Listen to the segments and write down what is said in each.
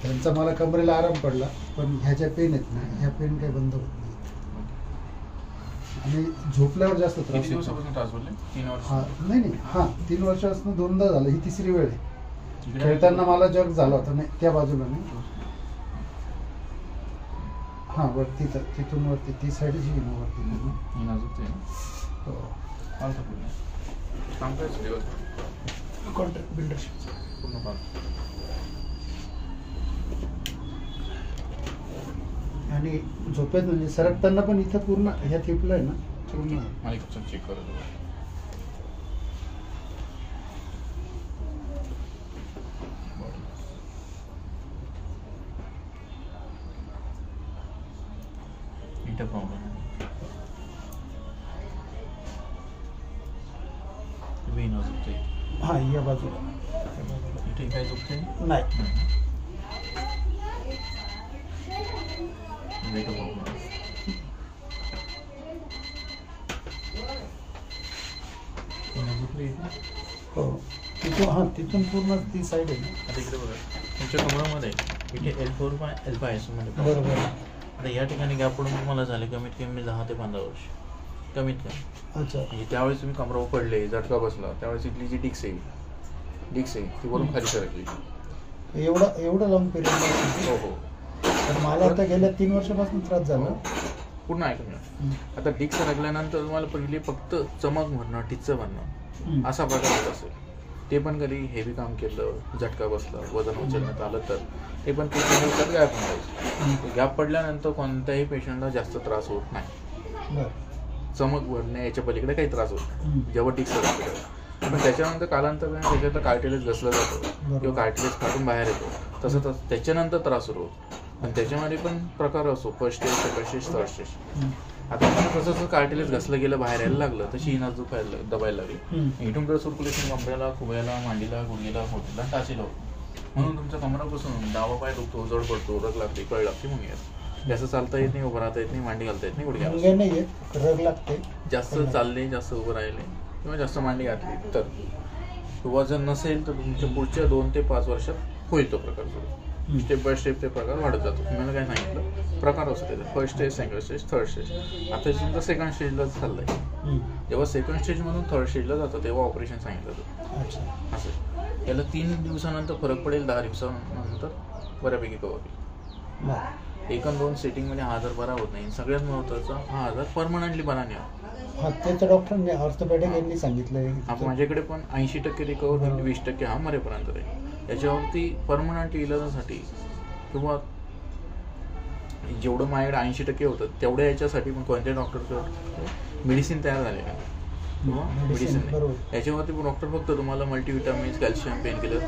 त्यांचा मला कमरेला आराम पडला, पण ह्याच्या पेन आहेत ना, ह्या पेन काही बंद होत नाही आणि झोपल्यावर जास्त त्रास. किती दिवसापासून त्रास बोलले? 3 वर्ष? नाही हां 3 वर्षापासून 2दा झालं, ही तिसरी वेळ आहे. खेळताना मला जग झाला होता नाही त्या बाजूला नाही, हां वरती तर तिथून वरती ती साईड जी ना वरती कॉन्ट्रॅक्ट बिल्डरशिप पूर्ण काम. आणि झोपेत म्हणजे सरकताना पण इथं पूर्ण ह्या थिपला आहे ना पूर्ण. मला चेक करत इथं प्रॉब्लेम वेन झुकते. हां या बाजूला इथे काय झुकते नाही. हो तिथून, हां तिथून पूर्ण ती साईड आहे ना. आता इकडे बघा तुमच्या कमरामध्ये इथे L4 L5 मध्ये बरोबर. आता या ठिकाणी गॅप पडून तुम्हाला झाले कमीत कमी 10 ते 15 वर्ष कमीत कमी. अच्छा. म्हणजे त्यावेळेस तुम्ही कमरावर पडले, झटका बसला, त्यावेळेस इथली जी डिक्स आहे ती वरून खाली सरकली. एवढं लॉंग पिरियड. हो हो. तर मला आता गेल्या 3 वर्षापासून त्रास झाला. पूर्ण ऐकून घ्या. आता डिक्स सरकल्यानंतर तुम्हाला पहिले फक्त चमक भरणं, टिच्चं भरणं असा प्रकार होत असेल. ते पण कधी हेवी काम केलं, झटका बसला, वजन उचलण्यात आलं तर ते पण 3 दिवसात गॅप होऊन गॅप पडल्यानंतर कोणत्याही पेशंटला जास्त त्रास होत नाही. चमक भरणे याच्या पलीकडे काही त्रास होत नाही जेव्हा डिक्स सरकतं. पण त्याच्यानंतर कालांतराने त्याच्यात कार्टिलेज घसलं जातं किंवा कार्टिलेज काढून बाहेर येतो, तसं त्याच्यानंतर त्रास सुरू होतो. आणि त्याच्यामध्ये पण प्रकार असो, first stage, second stage, third stage. आता जसं जसं कार्टिलेज घसलं गेलं, बाहेर यायला लागलं, तशी ही नस दबायला लागली. इथून पुढे सर्क्युलेशन कमरेला, खुब्याला, मांडीला, गुडघेला, पोटीला, टाचीला होतं. म्हणून तुमच्या कमरापासून डावा पाय दुखतो, जड पडतो, रग लागते, कळ लागते, मग येत जास्त चालता येत नाही, उभं राहता येत नाही, मांडी घालता येत नाही, गुडघ्याला नाही रग लागते. जास्त चालले, जास्त उभं राहिले किंवा जास्त मांडी घातली तर वजन नसेल तर तुमच्या पुढच्या 2 ते 5 वर्षात होईल तो प्रकार सुरू. स्टेप बाय स्टेप ते प्रकार वाढत जातो. तुम्हाला काय सांगितलं प्रकार असतो त्याचा, first stage, second stage, third stage. आता तुमचं सेकंड स्टेजलाच चाललंय. जेव्हा सेकंड स्टेजमधून थर्ड स्टेजला जातं तेव्हा ऑपरेशन सांगितलं जातं. असं याला 3 दिवसानंतर फरक पडेल, 10 दिवसानंतर बऱ्यापैकी कव्हर होईल. 1-2 सेटिंगमध्ये हा आजार बरा होत नाही. सगळ्यात महत्त्वाचा हा आजार परमनंटली बरा नाही होत. त्याच्या डॉक्टरांनी ऑर्थोपेडिक यांनी सांगितलंय. माझ्याकडे पण 80% रिकवर होईल, 20% हा मरेपर्यंत राहील. याच्यावरती परमनंटली इलाजासाठी किंवा जेवढं माझ्याकडे 80% होतं तेवढ्या याच्यासाठी पण कोणत्या डॉक्टरचं मेडिसिन तयार झाले का किंवा मेडिसिन नाही. याच्यावरती पण डॉक्टर फक्त तुम्हाला मल्टीविटामिन्स, कॅल्शियम, पेन किलर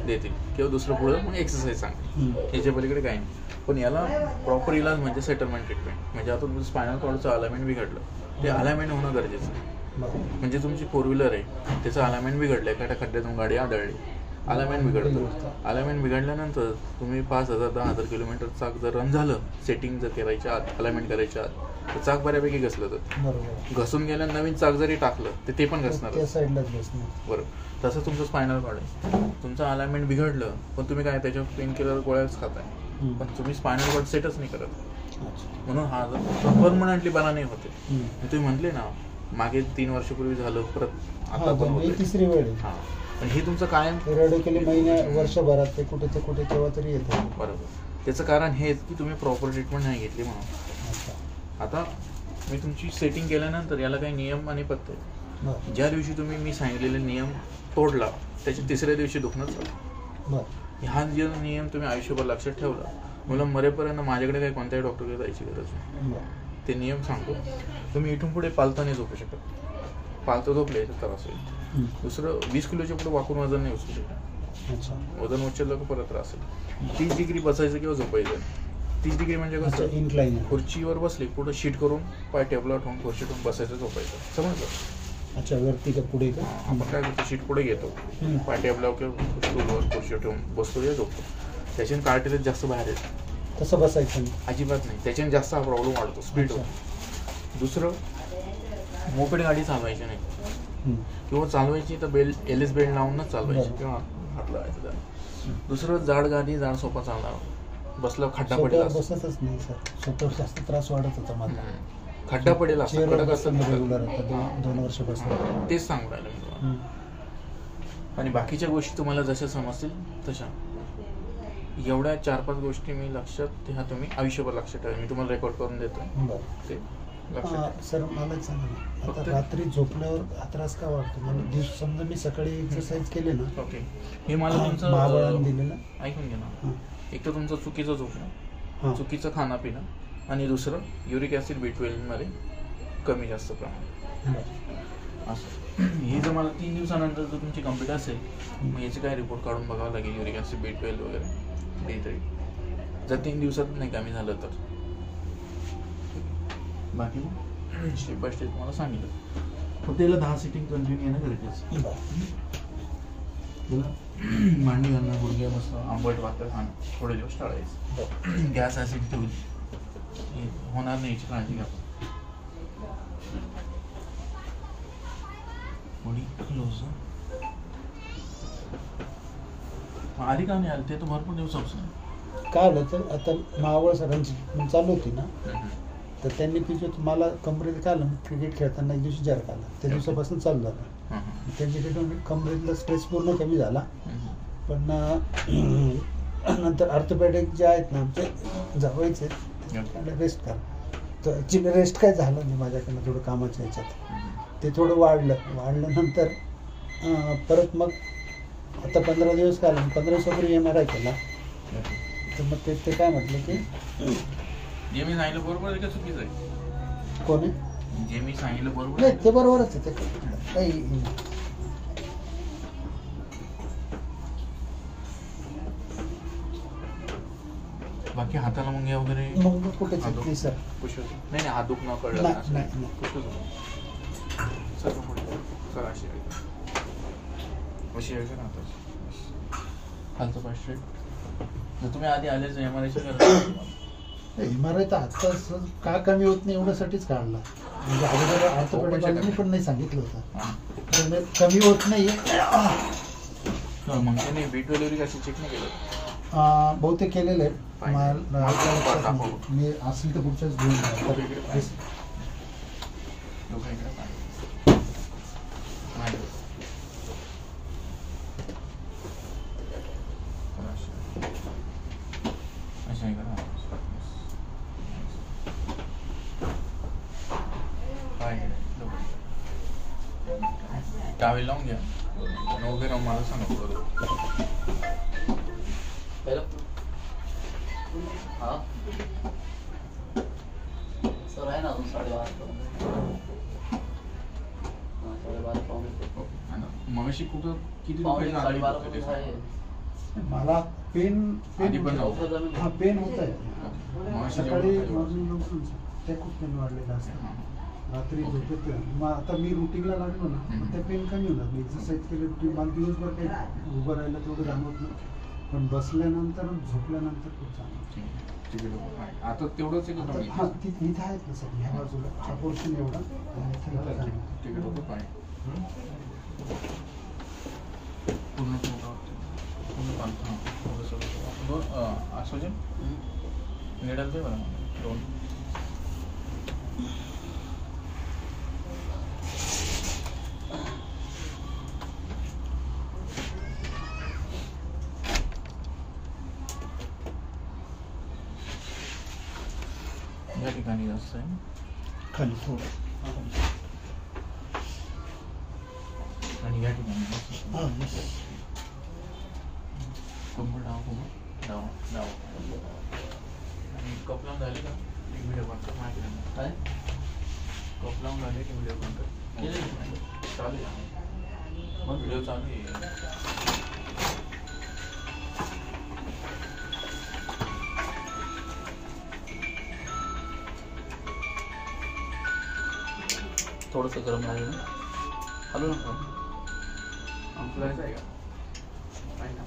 देतील किंवा दुसरं पुढं मग एक्सरसाइज सांगतील. याच्या पलीकडे काही नाही. पण याला प्रॉपर इलाज म्हणजे सेटलमेंट ट्रीटमेंट. म्हणजे आता तुमचं स्पायनल कॉर्डचं अलाइनमेंट बिघडलं, ते अलाइनमेंट होणं गरजेचं आहे. म्हणजे तुमची 4 व्हीलर आहे, त्याचं अलाइनमेंट बिघडलं, एखाद्या खड्ड्यातून गाडी आदळली, अलाइनमेंट बिघडतं. अलाइनमेंट बिघडल्यानंतर तुम्ही 5,000-10,000 किलोमीटर चाक जर रन झालं, सेटिंग जर करायच्या आत, अलाइनमेंट करायच्या आत, तर चाक बऱ्यापैकी घसलं जातं. घसून गेल्या नवीन चाक जरी टाकलं तर ते पण घसणार. बरोबर. तसं तुमचं स्पायनल कॉर्ड आहे, तुमचं अलाइनमेंट बिघडलं पण तुम्ही काय त्याच्या पेन किलर गोळ्याच खाताय, पण तुम्ही स्पायनल कॉर्ड सेटच नाही करत. म्हणून हा परमनंटली बरा नाही होते. तुम्ही म्हटले ना मागे 3 वर्षापूर्वी झालं, परत आता पण तिसरी वेळ. हां, पण हे तुमचं कायम रेडिकली महिन्या वर्षभरात ते कुठे तेव्हा तरी येतं. बरोबर. त्याचं कारण हेच की तुम्ही प्रॉपर ट्रीटमेंट नाही घेतली म्हणून. आता मी तुमची सेटिंग केल्यानंतर याला काही नियम आणि पत्ते. ज्या दिवशी तुम्ही मी सांगितलेले नियम तोडला त्याच्या 3ऱ्या दिवशी दुखणं चालू. हा जे नियम तुम्ही आयुष्यभर लक्षात ठेवला, मला मरेपर्यंत माझ्याकडे काही कोणत्याही डॉक्टरकडे जायची गरज नाही. ते नियम सांगतो. तुम्ही इथून पुढे पालताने झोपू शकत. पालतं झोपले तर त्रास होईल. दुसरं 20 किलोच्या पुढे वाकून वजन नाही उचलू शकत. वजन उचललं का परत त्रास होईल. 30 डिग्री बसायचं किंवा झोपायचं. 30 डिग्री म्हणजे कसं, इन्क्लाइन खुर्चीवर बसली पुढे शीट करून पाय टेबलवर ठेवून खुर्ची ठेवून बसायचं, झोपायचं. समजलं? अच्छा, वरती का पुढे का? आपण काय करतो, शीट पुढे घेतो, पाय टेबलावर किंवा स्टूलवर खुर्ची ठेवून बसतो या झोपतो. त्याच्याने कार्टिलेज जास्त बाहेर येतं. तसं बसायचं अजिबात नाही. त्याच्याने जास्त हा प्रॉब्लेम वाढतो, स्पीड होतो. दुसरं, मोपेड गाडी चालवायची नाही किंवा चालवायची तर LS बेल्ट लावूनच चालवायची किंवा हात लावायचं त्याला. दुसरं जाड गादी जाड सोफा चालणार, बसलं खड्डा पडेल सोप्यावर बसतच नाही सर, सोप्यावर जास्त त्रास वाढत होता माझा. खड्डा पडेल असं चेअरवर कडक बसणं असतं रेग्युलर होतं 2 वर्ष बसलं. तेच सांगू राहिलो मी तुम्हाला. आणि बाकीच्या गोष्टी तुम्हाला जशा समजतील तशा, एवढ्या 4-5 गोष्टी मी लक्षात ह्या तुम्ही आयुष्यभर लक्षात ठेवा. मी तुम्हाला रेकॉर्ड करून देतो बरं. ते लक्षात ठेवा. सर मला एक सांगा ना, आता फक्त- रात्री झोपल्यावर हा त्रास का वाटतो? मला समजा मी सकाळी एक्सरसाइज केले ना, ओके, हे मला महाबळानं तुमचं दिलेलं. ऐकून घ्या ना. हां. एक तर तुमचं चुकीचं झोपणं, हां. चुकीचं खाणं पिणं, आणि दुसरं युरिक ॲसिड B12 मध्ये कमी जास्त प्रमाण बरं. असं. हे जर मला 3 दिवसानंतर जर तुमची कंप्लीट असेल, मग याचे काय रिपोर्ट काढून बघावं लागेल, युरिक ॲसिड B12 वगैरे D3. जर 3 दिवसात नाही कमी झालं तर बाकी मग स्टेप बाय स्टेप तुम्हाला सांगितलं. फक्त त्याला 10 सिटिंग कंटिन्यू येणं गरजेचं. त्याला मांडी घालणं, गुडघे बसणं, आंबट वाटतं खाणं थोडे दिवस टाळायचं. गॅस ॲसिडिटी होईल, हे होणार नाही याची काळजी घ्या. थोडी क्लोज आधी का नाही आली, ते तर भरपूर दिवसापासून. काय झालं तर आता मावळ सरांची चालू होती ना, तर त्यांनी मला कमरेत काय आलं, क्रिकेट खेळताना एक दिवशी जर्क आला, त्या दिवसापासून चालू झालं. त्यांच्याकडून कमरेतला स्ट्रेस पूर्ण कमी झाला. पण नंतर ऑर्थोपेडिक जे आहेत ना आमचे जवळचे, रेस्ट करा. तर ॲक्च्युली रेस्ट काय झालं नाही माझ्याकडनं, थोडं कामाच्या ह्याच्यात ते थोडं वाढल्यानंतर परत मग आता 15 दिवस काय आलं, 15 दिवसापूर्वी MRI केला. तर मग ते काय म्हटलं की जे मी सांगितलं बरोबर आहे का चुकीचं आहे? कोण आहे? जे मी सांगितलं बरोबर नाही, आहे? ते बरोबरच आहे. ते काही बाकी हाताला मुंग्या वगैरे मग कुठेच आहेत नाही सर. नाही हात दुखणं कळलं नाही, असं. नाही. कुठंच नाही. सर्व पुढे करा अशी वेगळं ना आता खालचं पाय स्ट्रेट. जर तुम्ही आधी आलेच MRI MRI तर आता का कमी होत नाही एवढ्यासाठीच काढला. म्हणजे अगोदर ऑर्थोपेडिक पण नाही सांगितलं होतं, तर कमी होत नाही. मग त्याने B12 कशी चेक नाही केलं? बहुतेक केलेलं आहे. दाखव. मी असेल तर पुढच्याच घेऊन जा. टावेल लावून घ्या वगैरे मला सांगा बरोबर. सर आहे ना अजून 12:30 मगाशी कुठं किती मला पेन आधी पण हा पेन होत आहे. मगाशी सकाळी जेवढं मॉर्निंग उठून ते खूप पेन वाढलेलं असतं. रात्री झोपेत मग आता मी रुटीनला लागलो ना, मग ते पेन कमी होणार. मी एक्सरसाइज केली रुटीन, मला दिवसभर काही उभं राहिलं तेवढं जाणवत नाही, पण बसल्यानंतर झोपल्यानंतर खूप जाणवत. आता तेवढंच आहे का? हा इथे आहेत ना सर, ह्या बाजूला हा पोर्शन एवढा तिकडे होतं पाय पूर्ण पूर्ण पालतं. थोडंसं आसोजन निडल दे बरं मला 2. या ठिकाणी जास्त आहे खाली थोडं. आणि या ठिकाणी जास्त हां कंबर डाव आणि कप लावून झाले का एक व्हिडिओ बंद कर. माहिती नाही काय कप लावून झाले की व्हिडिओ बंद कर. चालू आहे मग व्हिडिओ चालू आहे. थोडंसं गरम लागेल ना, हलू नका. जायचं आहे का? आहे ना.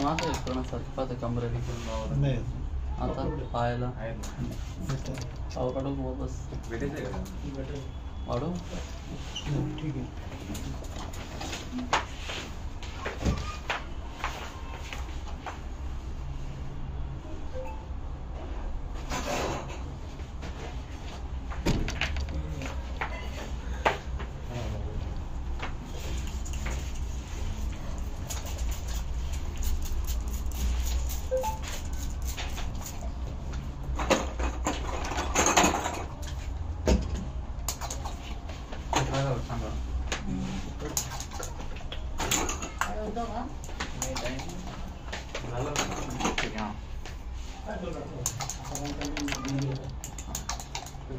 माझं एक करण्यासाठी पाहते कमरेने नाही आता पायाला येतं. पाव काढून वापस वाढू नाही, ठीक आहे. सांगा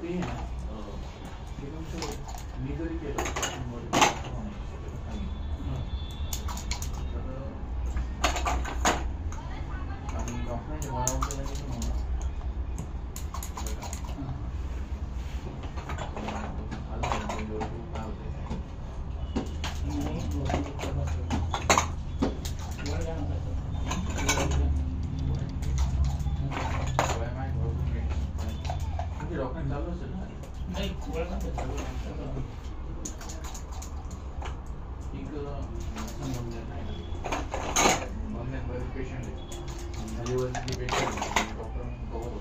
ठीक आहे. मी जरी केलं आणि डॉक्टरांच्या गोळ्या डॉक्टर चालू असेल ना एक पेशंट आहे डॉक्टर कवर